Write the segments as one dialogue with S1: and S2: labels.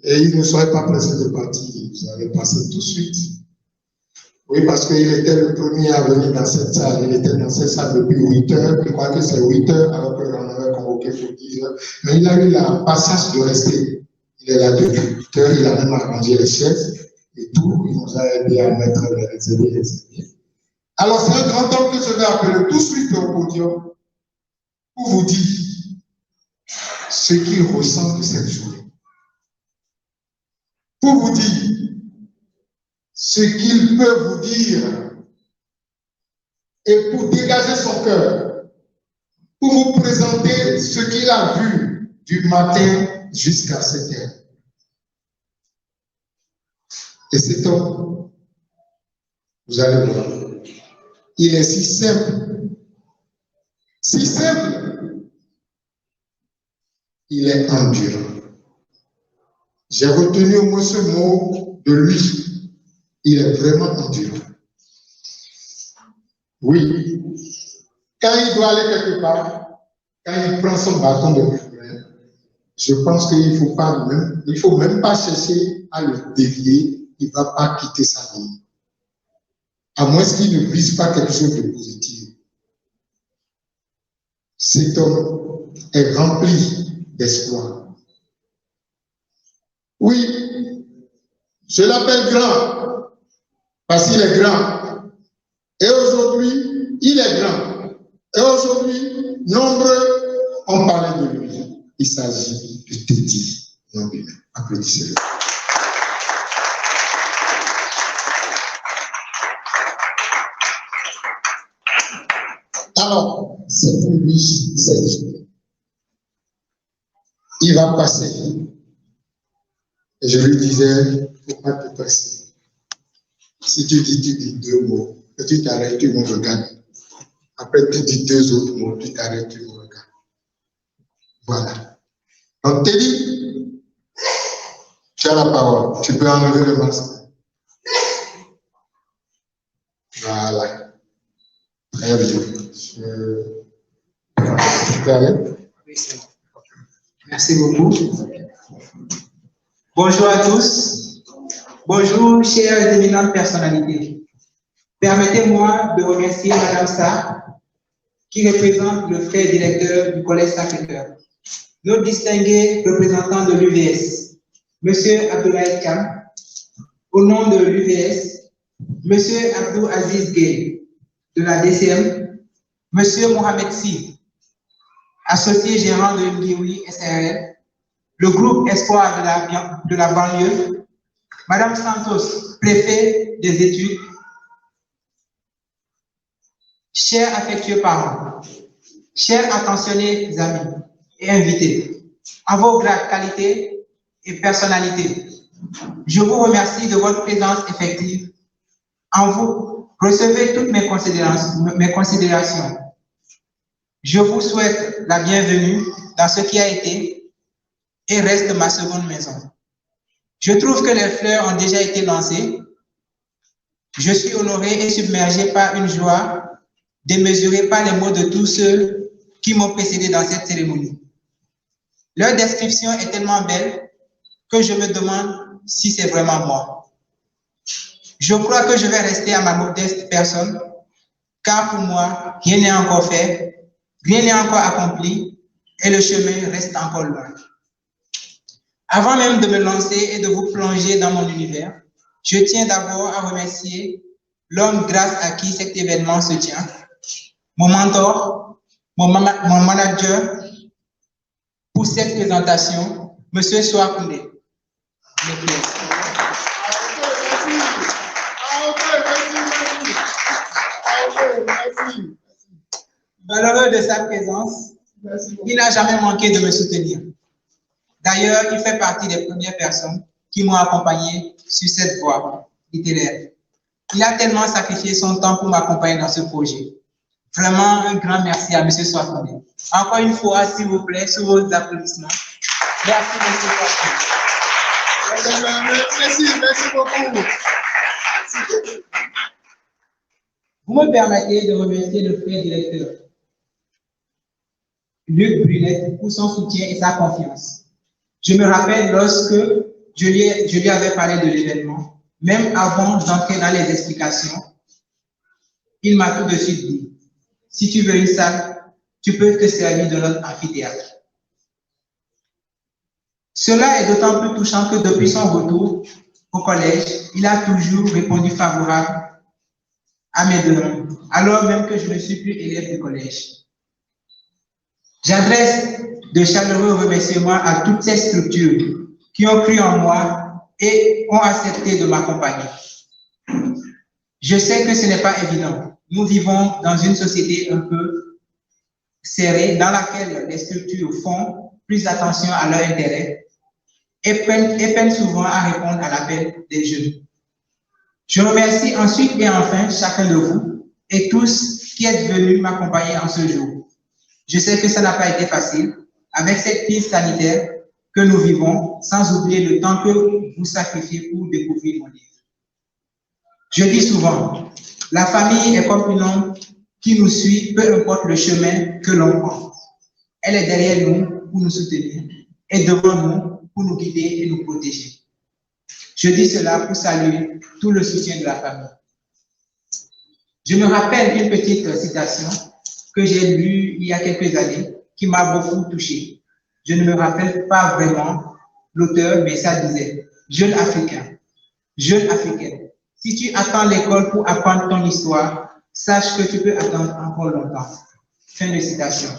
S1: Et il ne serait pas pressé de partir. Vous allez passer tout de suite. Oui, parce qu'il était le premier à venir dans cette salle. Il était dans cette salle depuis 8 heures. Je crois que c'est 8 heures, alors qu'on avait convoqué pour 10 heures. Mais il a eu la patience de rester. Il est là depuis 8 heures. Il a même arrangé les chaises et tout. Il nous a aidé à mettre les aînés. Alors, c'est un grand homme que je vais appeler tout de suite au podium pour vous dire ce qu'il ressent de cette journée. Pour vous dire ce qu'il peut vous dire et pour dégager son cœur, pour vous présenter ce qu'il a vu du matin jusqu'à cette heure. Et cet homme, vous allez voir, il est si simple, il est endurant. J'ai retenu au moins ce mot de lui. Il est vraiment endurant. Oui. Quand il doit aller quelque part, quand il prend son bâton de frère, je pense qu'il ne faut même pas chercher à le dévier. Il ne va pas quitter sa vie. À moins qu'il ne vise pas quelque chose de positif. Cet homme est rempli d'espoir. Oui, je l'appelle grand, parce qu'il est grand. Et aujourd'hui, il est grand. Et aujourd'hui, nombreux ont parlé de lui. Il s'agit de Teddy Nombile. Applaudissez-le. Alors, c'est pour lui cette journée. Il va passer. Et je lui disais, il ne faut pas te passer. Si tu dis 2 mots, et tu t'arrêtes, tu me regardes. Après, tu dis 2 autres mots, tu t'arrêtes, tu me regardes. Voilà. Donc, Teddy, tu as la parole. Tu peux enlever le masque. Voilà. Très bien. Tu peux aller?
S2: Oui, c'est bon. Merci beaucoup. Bonjour à tous. Bonjour, chères et éminentes personnalités. Permettez-moi de remercier Madame Sarr, qui représente le frère directeur du Collège Sacré-Cœur, nos distingués représentants de l'UVS, Monsieur Abdoulaye Khan, au nom de l'UVS, Monsieur Abdou Aziz Gueye, de la DCM, Monsieur Mohamed Sy, associé gérant de l'Iwi SRL, le groupe Espoir de la banlieue, Madame Santos, préfet des études, chers affectueux parents, chers attentionnés amis et invités, à vos graves qualités et personnalités, je vous remercie de votre présence effective. En vous, recevez toutes mes considérations. Je vous souhaite la bienvenue dans ce qui a été et reste ma seconde maison. Je trouve que les fleurs ont déjà été lancées. Je suis honoré et submergé par une joie démesurée par les mots de tous ceux qui m'ont précédé dans cette cérémonie. Leur description est tellement belle que je me demande si c'est vraiment moi. Je crois que je vais rester à ma modeste personne, car pour moi, rien n'est encore fait, rien n'est encore accompli, et le chemin reste encore loin. Avant même de me lancer et de vous plonger dans mon univers, je tiens d'abord à remercier l'homme grâce à qui cet événement se tient, mon mentor, mon manager, pour cette présentation, M. Soakoundé. Valeureux de sa présence, il n'a jamais manqué de me soutenir. D'ailleurs, il fait partie des premières personnes qui m'ont accompagné sur cette voie littéraire. Il a tellement sacrifié son temps pour m'accompagner dans ce projet. Vraiment, un grand merci à M. Soakoundé. Encore une fois, s'il vous plaît, sous vos applaudissements. Merci, M. Soakoundé. Merci beaucoup. Vous me permettez de remercier le frère directeur, Luc Brunet, pour son soutien et sa confiance. Je me rappelle lorsque, je lui avais parlé de l'événement. Même avant d'entrer dans les explications, il m'a tout de suite dit, si tu veux une salle, tu peux te servir de notre amphithéâtre. Cela est d'autant plus touchant que depuis son retour au collège, il a toujours répondu favorable à mes demandes, alors même que je ne suis plus élève du collège. J'adresse de chaleureux remerciements à toutes ces structures qui ont cru en moi et ont accepté de m'accompagner. Je sais que ce n'est pas évident. Nous vivons dans une société un peu serrée dans laquelle les structures font plus attention à leur intérêt et peinent souvent à répondre à l'appel des jeunes. Je remercie ensuite et enfin chacun de vous et tous qui êtes venus m'accompagner en ce jour. Je sais que ça n'a pas été facile avec cette crise sanitaire que nous vivons, sans oublier le temps que vous sacrifiez pour découvrir mon livre. Je dis souvent, la famille est comme une ombre qui nous suit, peu importe le chemin que l'on prend. Elle est derrière nous pour nous soutenir et devant nous pour nous guider et nous protéger. Je dis cela pour saluer tout le soutien de la famille. Je me rappelle une petite citation que j'ai lue il y a quelques années qui m'a beaucoup touché. Je ne me rappelle pas vraiment l'auteur, mais ça disait « Jeune Africain, jeune Africaine, si tu attends l'école pour apprendre ton histoire, sache que tu peux attendre encore longtemps. » Fin de citation.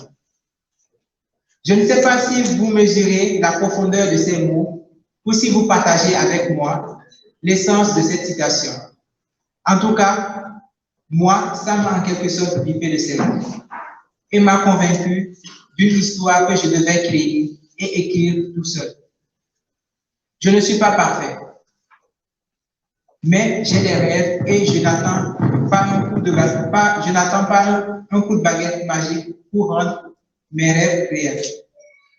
S2: Je ne sais pas si vous mesurez la profondeur de ces mots ou si vous partagez avec moi l'essence de cette citation. En tout cas, moi, ça m'a en quelque sorte bippé de ses mots et m'a convaincu d'une histoire que je devais créer et écrire tout seul. Je ne suis pas parfait, mais j'ai des rêves et je n'attends pas un coup de baguette magique pour rendre mes rêves réels.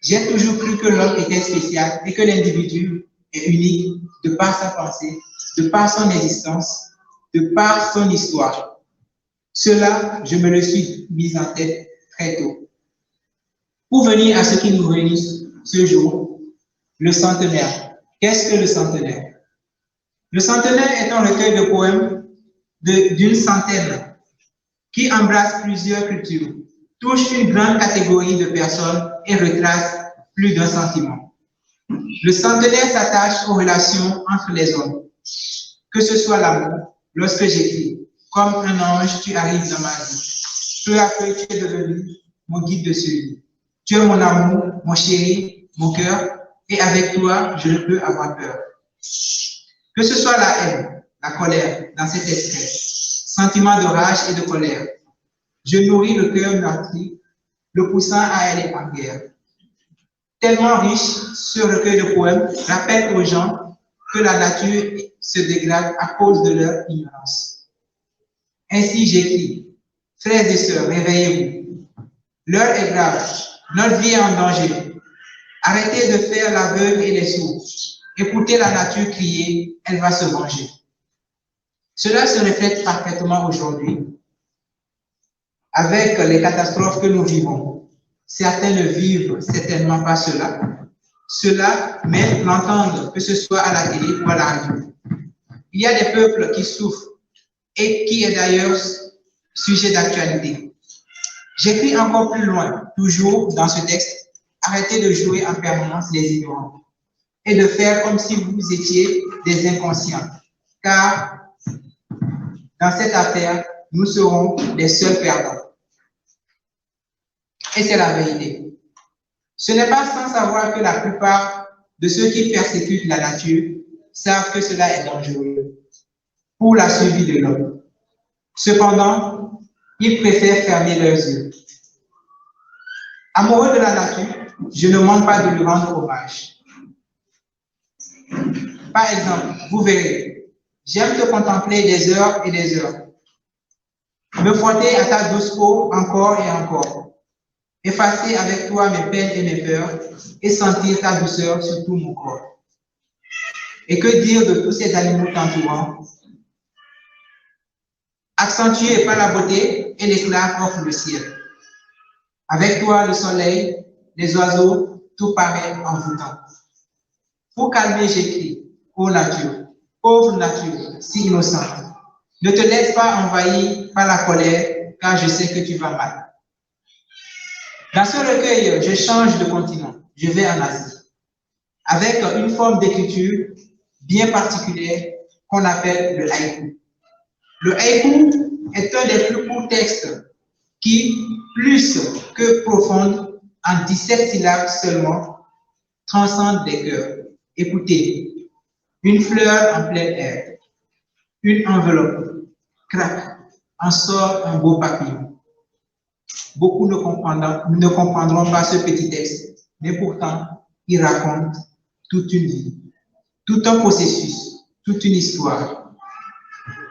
S2: J'ai toujours cru que l'homme était spécial et que l'individu est unique de par sa pensée, de par son existence, de par son histoire. Cela, je me le suis mis en tête très tôt. Pour venir à ce qui nous réunit ce jour, le centenaire. Qu'est-ce que le centenaire? Le centenaire est un recueil de poèmes d'une centaine qui embrasse plusieurs cultures, touche une grande catégorie de personnes et retrace plus d'un sentiment. Le centenaire s'attache aux relations entre les hommes, que ce soit l'amour, lorsque j'écris, comme un ange, tu arrives dans ma vie. Peu à peu, tu es devenu mon guide de survie. Tu es mon amour, mon chéri, mon cœur, et avec toi, je ne peux avoir peur. Que ce soit la haine, la colère dans cet extrait, sentiment de rage et de colère, je nourris le cœur meurtri, le poussant à aller en guerre. Tellement riche, ce recueil de poèmes rappelle aux gens que la nature se dégrade à cause de leur ignorance. Ainsi j'écris, frères et sœurs, réveillez-vous. L'heure est grave, notre vie est en danger. Arrêtez de faire l'aveugle et les sourds. Écoutez la nature crier, elle va se venger. Cela se reflète parfaitement aujourd'hui avec les catastrophes que nous vivons. Certains ne vivent certainement pas cela. Cela, mais l'entendre, que ce soit à la télé ou à la radio. Il y a des peuples qui souffrent et qui est d'ailleurs sujet d'actualité. J'écris encore plus loin, toujours dans ce texte, arrêtez de jouer en permanence les ignorants et de faire comme si vous étiez des inconscients, car dans cette affaire, nous serons les seuls perdants. Et c'est la vérité. Ce n'est pas sans savoir que la plupart de ceux qui persécutent la nature savent que cela est dangereux pour la survie de l'homme. Cependant, ils préfèrent fermer leurs yeux. Amoureux de la nature, je ne manque pas de lui rendre hommage. Par exemple, vous verrez, j'aime te contempler des heures et des heures, me frotter à ta douce peau encore et encore, effacer avec toi mes peines et mes peurs et sentir ta douceur sur tout mon corps. Et que dire de tous ces animaux t'entourant, accentués par la beauté et l'éclat qu'offre le ciel. Avec toi, le soleil, les oiseaux, tout paraît envoûtant. Pour calmer, j'écris, ô nature, pauvre nature, si innocente. Ne te laisse pas envahir par la colère, car je sais que tu vas mal. Dans ce recueil, je change de continent. Je vais en Asie, avec une forme d'écriture bien particulière qu'on appelle le haïku. Le haïku est un des plus courts textes qui, plus que profonde, en 17 syllabes seulement, transcende des cœurs. Écoutez, une fleur en plein air, une enveloppe, crac, en sort un beau papillon. Beaucoup ne comprendront pas ce petit texte, mais pourtant, il raconte toute une vie, tout un processus, toute une histoire.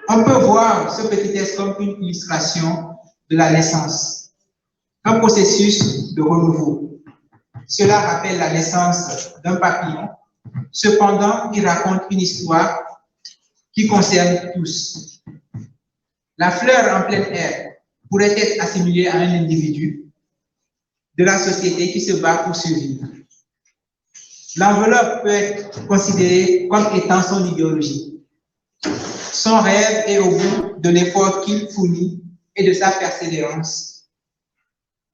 S2: On peut voir ce petit texte comme une illustration de la naissance, un processus de renouveau. Cela rappelle la naissance d'un papillon. Cependant, il raconte une histoire qui concerne tous. La fleur en plein air pourrait être assimilée à un individu de la société qui se bat pour survivre. L'enveloppe peut être considérée comme étant son idéologie. Son rêve est au bout de l'effort qu'il fournit et de sa persévérance.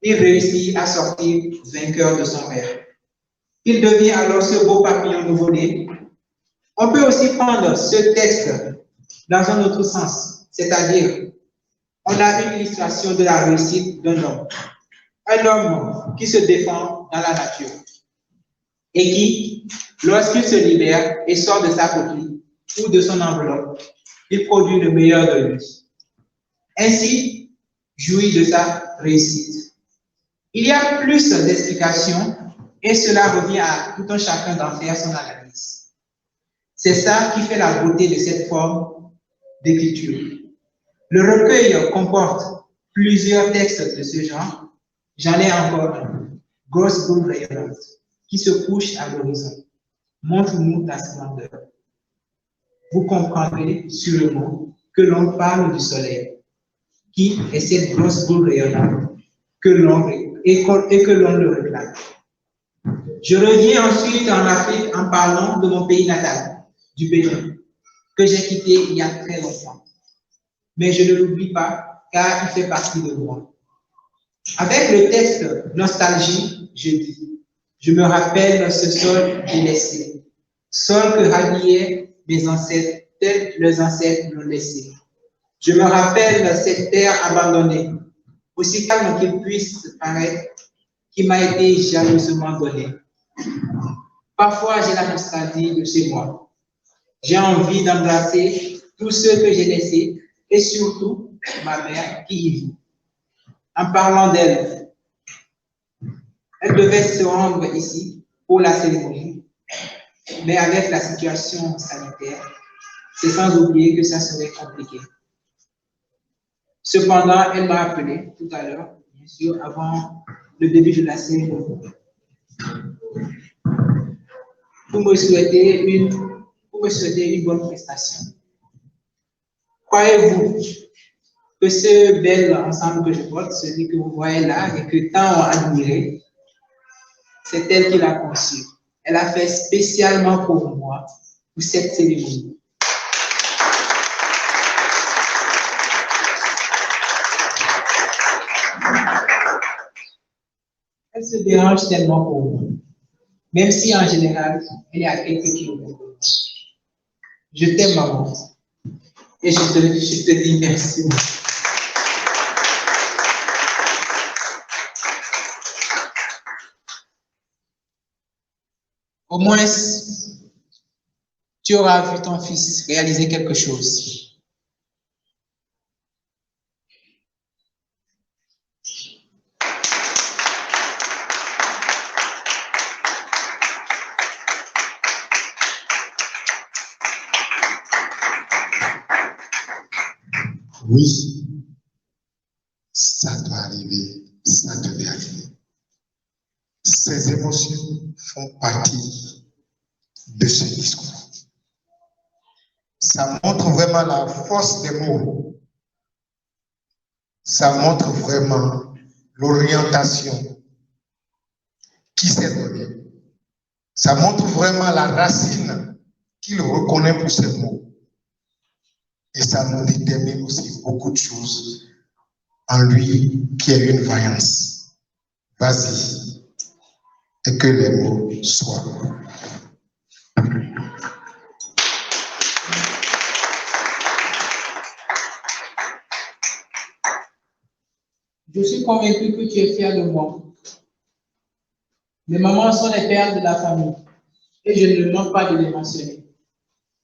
S2: Il réussit à sortir vainqueur de son rêve. Il devient alors ce beau papillon nouveau-né. On peut aussi prendre ce texte dans un autre sens, c'est-à-dire, on a une illustration de la réussite d'un homme. Un homme qui se défend dans la nature et qui, lorsqu'il se libère et sort de sa coquille ou de son enveloppe, il produit le meilleur de lui. Ainsi, jouit de sa réussite. Il y a plus d'explications et cela revient à tout un chacun d'en faire son analyse. C'est ça qui fait la beauté de cette forme d'écriture. Le recueil comporte plusieurs textes de ce genre. J'en ai encore un, Grosse boule rayonnante, qui se couche à l'horizon. Montre-nous ta splendeur. Vous comprendrez sûrement que l'on parle du soleil, qui est cette grosse boule rayonnante que l'on le réclame. Je reviens ensuite en Afrique en parlant de mon pays natal, du Bénin, que j'ai quitté il y a très longtemps. Mais je ne l'oublie pas, car il fait partie de moi. Avec le texte Nostalgie, je dis, je me rappelle ce sol délaissé, sol que radiaient mes ancêtres, tels leurs ancêtres l'ont laissé. Je me rappelle cette terre abandonnée, aussi calme qu'il puisse paraître, qui m'a été jalousement donnée. Parfois, j'ai la nostalgie de chez moi. J'ai envie d'embrasser tous ceux que j'ai laissés et surtout ma mère qui y vit. En parlant d'elle, elle devait se rendre ici pour la cérémonie, mais avec la situation sanitaire, c'est sans oublier que ça serait compliqué. Cependant, elle m'a appelé tout à l'heure, bien sûr, avant le début de la cérémonie, pour me souhaiter une bonne prestation. Croyez-vous que ce bel ensemble que je porte, celui que vous voyez là et que tant ont admiré, c'est elle qui l'a conçu. Elle a fait spécialement pour moi, pour cette cérémonie. Elle se dérange tellement pour moi, même si en général, elle est à quelques kilomètres de moi. Je t'aime, maman, et je te dis merci. Au moins, tu auras vu ton fils réaliser quelque chose.
S1: Oui, ça doit arriver, ça devait arriver. Ces émotions font partie de ce discours. Ça montre vraiment la force des mots. Ça montre vraiment l'orientation qui s'est donnée. Ça montre vraiment la racine qu'il reconnaît pour ces mots. Et ça nous détermine aussi beaucoup de choses en lui qui est une vaillance. Vas-y. Et que les mots soient.
S2: Je suis convaincu que tu es fier de moi. Les mamans sont les pères de la famille et je ne manque pas de les mentionner.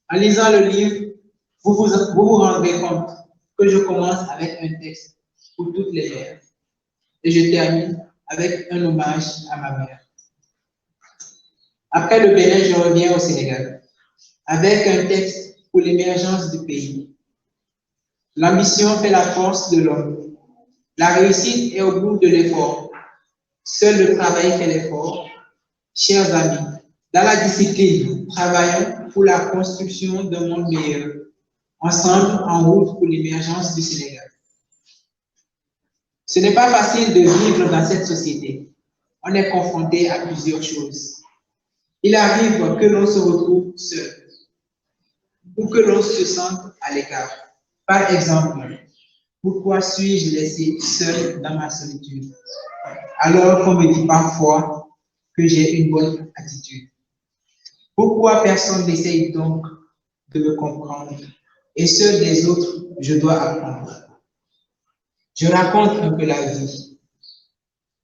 S2: En lisant le livre, vous vous rendrez compte que je commence avec un texte pour toutes les mères et je termine avec un hommage à ma mère. Après le Bénin, je reviens au Sénégal avec un texte pour l'émergence du pays. L'ambition fait la force de l'homme. La réussite est au bout de l'effort. Seul le travail fait l'effort. Chers amis, dans la discipline, travaillons pour la construction d'un monde meilleur. Ensemble, en route pour l'émergence du Sénégal. Ce n'est pas facile de vivre dans cette société. On est confronté à plusieurs choses. Il arrive que l'on se retrouve seul ou que l'on se sente à l'écart. Par exemple, pourquoi suis-je laissé seul dans ma solitude, alors qu'on me dit parfois que j'ai une bonne attitude? Pourquoi personne n'essaye donc de me comprendre et ceux des autres, je dois apprendre? Je raconte un peu la vie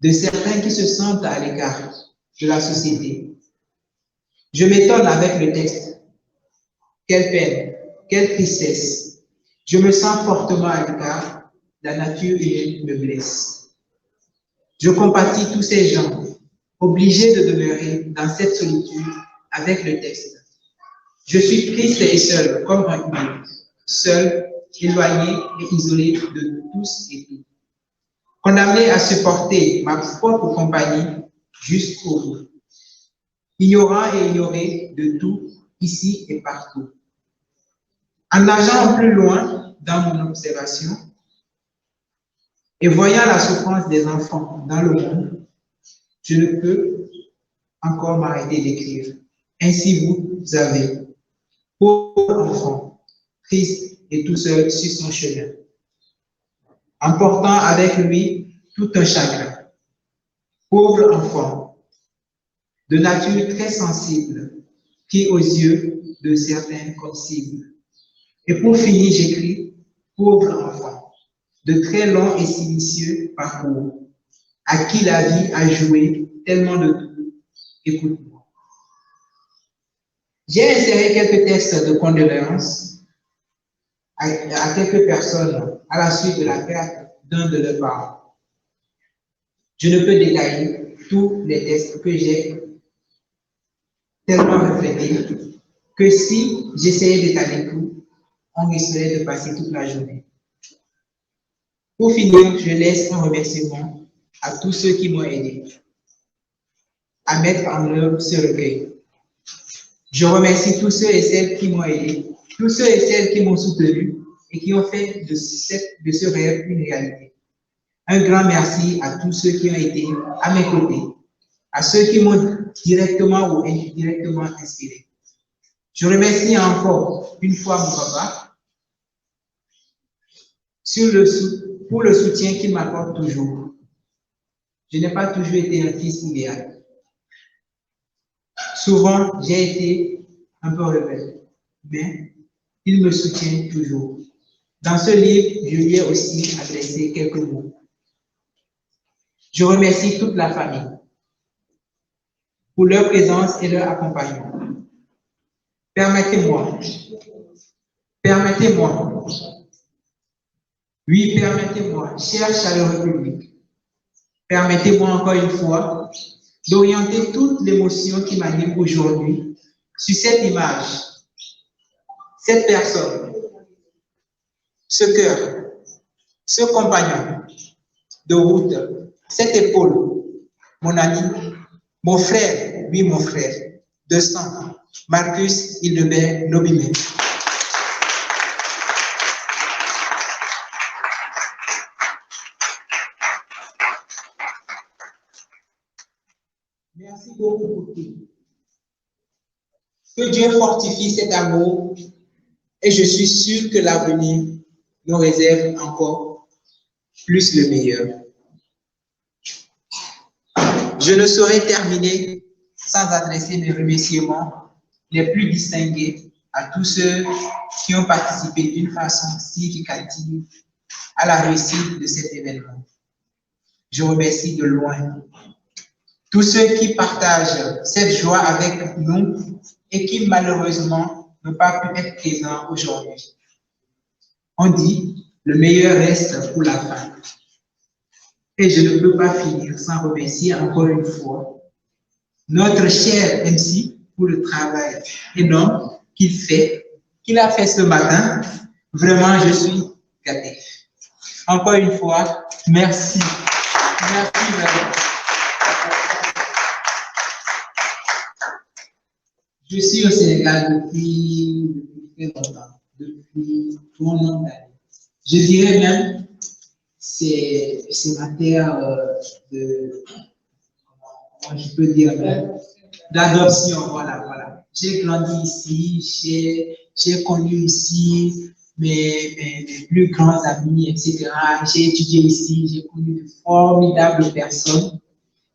S2: de certains qui se sentent à l'écart de la société. Je m'étonne avec le texte. Quelle peine, quelle tristesse. Je me sens fortement à l'écart. La nature humaine me blesse. Je compatis tous ces gens obligés de demeurer dans cette solitude avec le texte. Je suis triste et seul comme un humain, seul, éloigné et isolé de tous et tout. Condamné à supporter ma propre compagnie jusqu'au bout. Ignorant et ignoré de tout, ici et partout. En nageant plus loin dans mon observation et voyant la souffrance des enfants dans le monde, je ne peux encore m'arrêter d'écrire. Ainsi vous avez, pauvre enfant, triste et tout seul sur son chemin, emportant avec lui tout un chagrin. Pauvre enfant, de nature très sensible, qui aux yeux de certains comme cible. Et pour finir, j'écris, pauvre enfant, de très long et silencieux parcours, à qui la vie a joué tellement de tout. Écoute-moi. J'ai inséré quelques textes de condoléances à quelques personnes à la suite de la perte d'un de leurs parents. Je ne peux détailler tous les textes que j'ai tellement reflétés que si j'essayais d'étaler tout, on risquerait de passer toute la journée. Pour finir, je laisse un remerciement à tous ceux qui m'ont aidé à mettre en œuvre ce recueil. Je remercie tous ceux et celles qui m'ont aidé, tous ceux et celles qui m'ont soutenu et qui ont fait de ce rêve une réalité. Un grand merci à tous ceux qui ont été à mes côtés, à ceux qui m'ont directement ou indirectement inspiré. Je remercie encore une fois mon papa pour le soutien qu'il m'apporte toujours. Je n'ai pas toujours été un fils idéal. Souvent, j'ai été un peu rebelle, mais il me soutient toujours. Dans ce livre, je lui ai aussi adressé quelques mots. Je remercie toute la famille pour leur présence et leur accompagnement. Permettez-moi, oui, permettez-moi, cher chaleureux public, permettez-moi encore une fois d'orienter toute l'émotion qui m'anime aujourd'hui sur cette image, cette personne, ce cœur, ce compagnon de route, cette épaule, mon ami, mon frère, oui mon frère, de sang, Marcus Hildebert Nobimé. Merci beaucoup pour tout. Que Dieu fortifie cet amour et je suis sûr que l'avenir nous réserve encore plus le meilleur. Je ne saurais terminer sans adresser mes remerciements les plus distingués à tous ceux qui ont participé d'une façon significative à la réussite de cet événement. Je remercie de loin tous ceux qui partagent cette joie avec nous et qui malheureusement n'ont pas pu être présents aujourd'hui. On dit, le meilleur reste pour la fin. Et je ne peux pas finir sans remercier encore une fois notre cher MC pour le travail énorme qu'il a fait ce matin. Vraiment, je suis gâté. Encore une fois, merci. Merci vraiment. Je suis au Sénégal depuis très longtemps, depuis trop longtemps. Je dirais même, c'est ma terre comment je peux dire, d'adoption, voilà. J'ai grandi ici, j'ai connu ici mes plus grands amis, etc. J'ai étudié ici, j'ai connu de formidables personnes,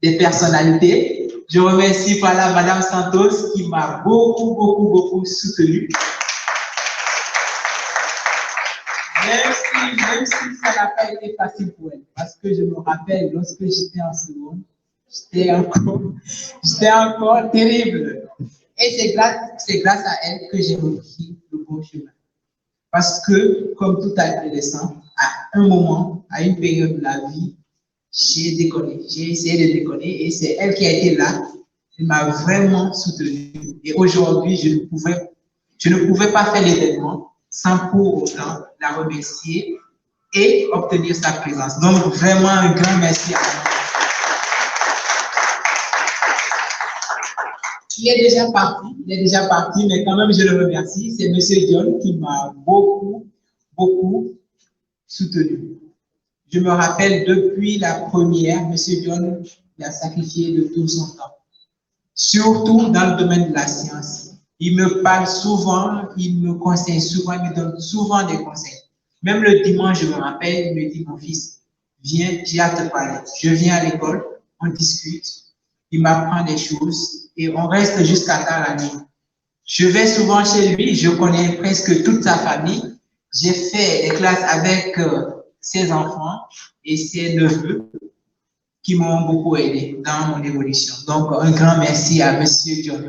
S2: des personnalités. Je remercie par là Madame Santos qui m'a beaucoup soutenu. Même si ça n'a pas été facile pour elle, parce que je me rappelle lorsque j'étais en seconde, j'étais encore terrible. Et c'est grâce à elle que j'ai repris le bon chemin. Parce que, comme tout adolescent, à un moment, à une période de la vie, j'ai déconné, j'ai essayé de déconner et c'est elle qui a été là. Elle m'a vraiment soutenu. Et aujourd'hui, je ne pouvais pas faire l'événement sans pour autant la remercier et obtenir sa présence. Donc, vraiment un grand merci à elle. Il est déjà parti, mais quand même, je le remercie. C'est M. John qui m'a beaucoup soutenu. Je me rappelle, depuis la première, M. John a sacrifié de tout son temps. Surtout dans le domaine de la science. Il me parle souvent, il me conseille souvent, il me donne souvent des conseils. Même le dimanche, je me rappelle, il me dit, mon fils, viens, j'ai à te parler. Je viens à l'école, on discute, il m'apprend des choses et on reste jusqu'à tard la nuit. Je vais souvent chez lui, je connais presque toute sa famille. J'ai fait des classes avec ses enfants et ses neveux qui m'ont beaucoup aidé dans mon évolution. Donc, un grand merci à M. John.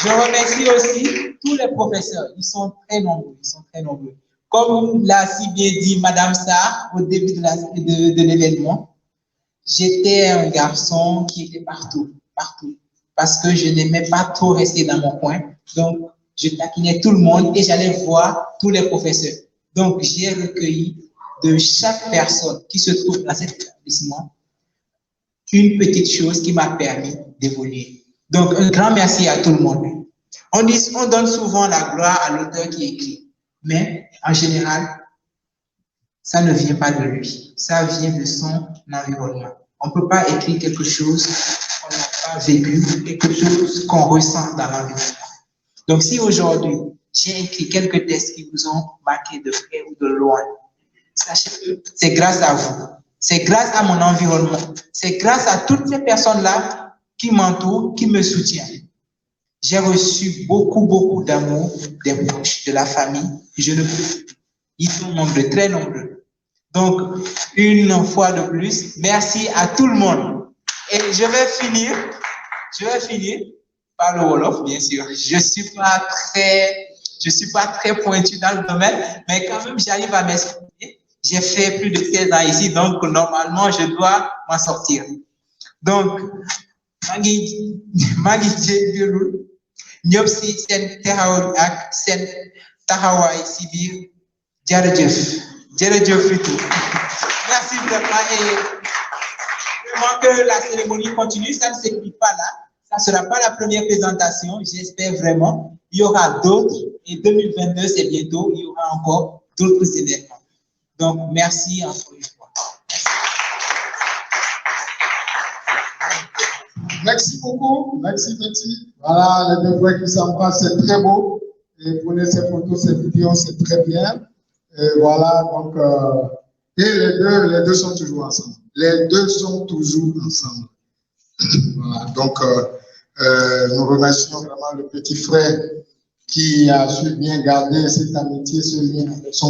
S2: Je remercie aussi tous les professeurs. Ils sont très nombreux. Comme l'a si bien dit Madame Sarr au début de l'événement, j'étais un garçon qui était partout. Parce que je n'aimais pas trop rester dans mon coin. Donc, je taquinais tout le monde et j'allais voir tous les professeurs. Donc, j'ai recueilli de chaque personne qui se trouve dans cet établissement une petite chose qui m'a permis d'évoluer. Donc, un grand merci à tout le monde. On donne souvent la gloire à l'auteur qui écrit, mais en général, ça ne vient pas de lui, ça vient de son environnement. On ne peut pas écrire quelque chose qu'on n'a pas vécu, quelque chose qu'on ressent dans l'environnement. Donc, si aujourd'hui, j'ai écrit quelques textes qui vous ont marqué de près ou de loin, sachez que c'est grâce à vous, c'est grâce à mon environnement, c'est grâce à toutes ces personnes-là qui m'entourent, qui me soutiennent. J'ai reçu beaucoup d'amour des proches, de la famille, et je ne peux plus. Ils sont nombreux, très nombreux. Donc, une fois de plus, merci à tout le monde. Et je vais finir par le Wolof, bien sûr. Je suis pas très pointu dans le domaine, mais quand même, j'arrive à m'exprimer. J'ai fait plus de 16 ans ici, donc normalement, je dois m'en sortir. Donc, Mangi Djelou, Nyopsi Sen Tehaoui Ak Sen Tahawaï Sibir, Djeredjef Fritou. Merci vraiment et vraiment que la cérémonie continue, ça ne s'écrit pas là. Ça ne sera pas la première présentation, j'espère vraiment. Il y aura d'autres et 2022, c'est bientôt, il y aura encore d'autres événements. Donc, merci encore une fois. Merci.
S1: Merci beaucoup. Merci, Betty. Voilà, les deux frères qui s'embrassent, c'est très beau. Et prenez ces photos, ces vidéos, c'est très bien. Et voilà, donc, et les deux sont toujours ensemble. Les deux sont toujours ensemble. Voilà, donc, nous remercions vraiment le petit frère qui a su bien garder cette amitié, ce lien avec son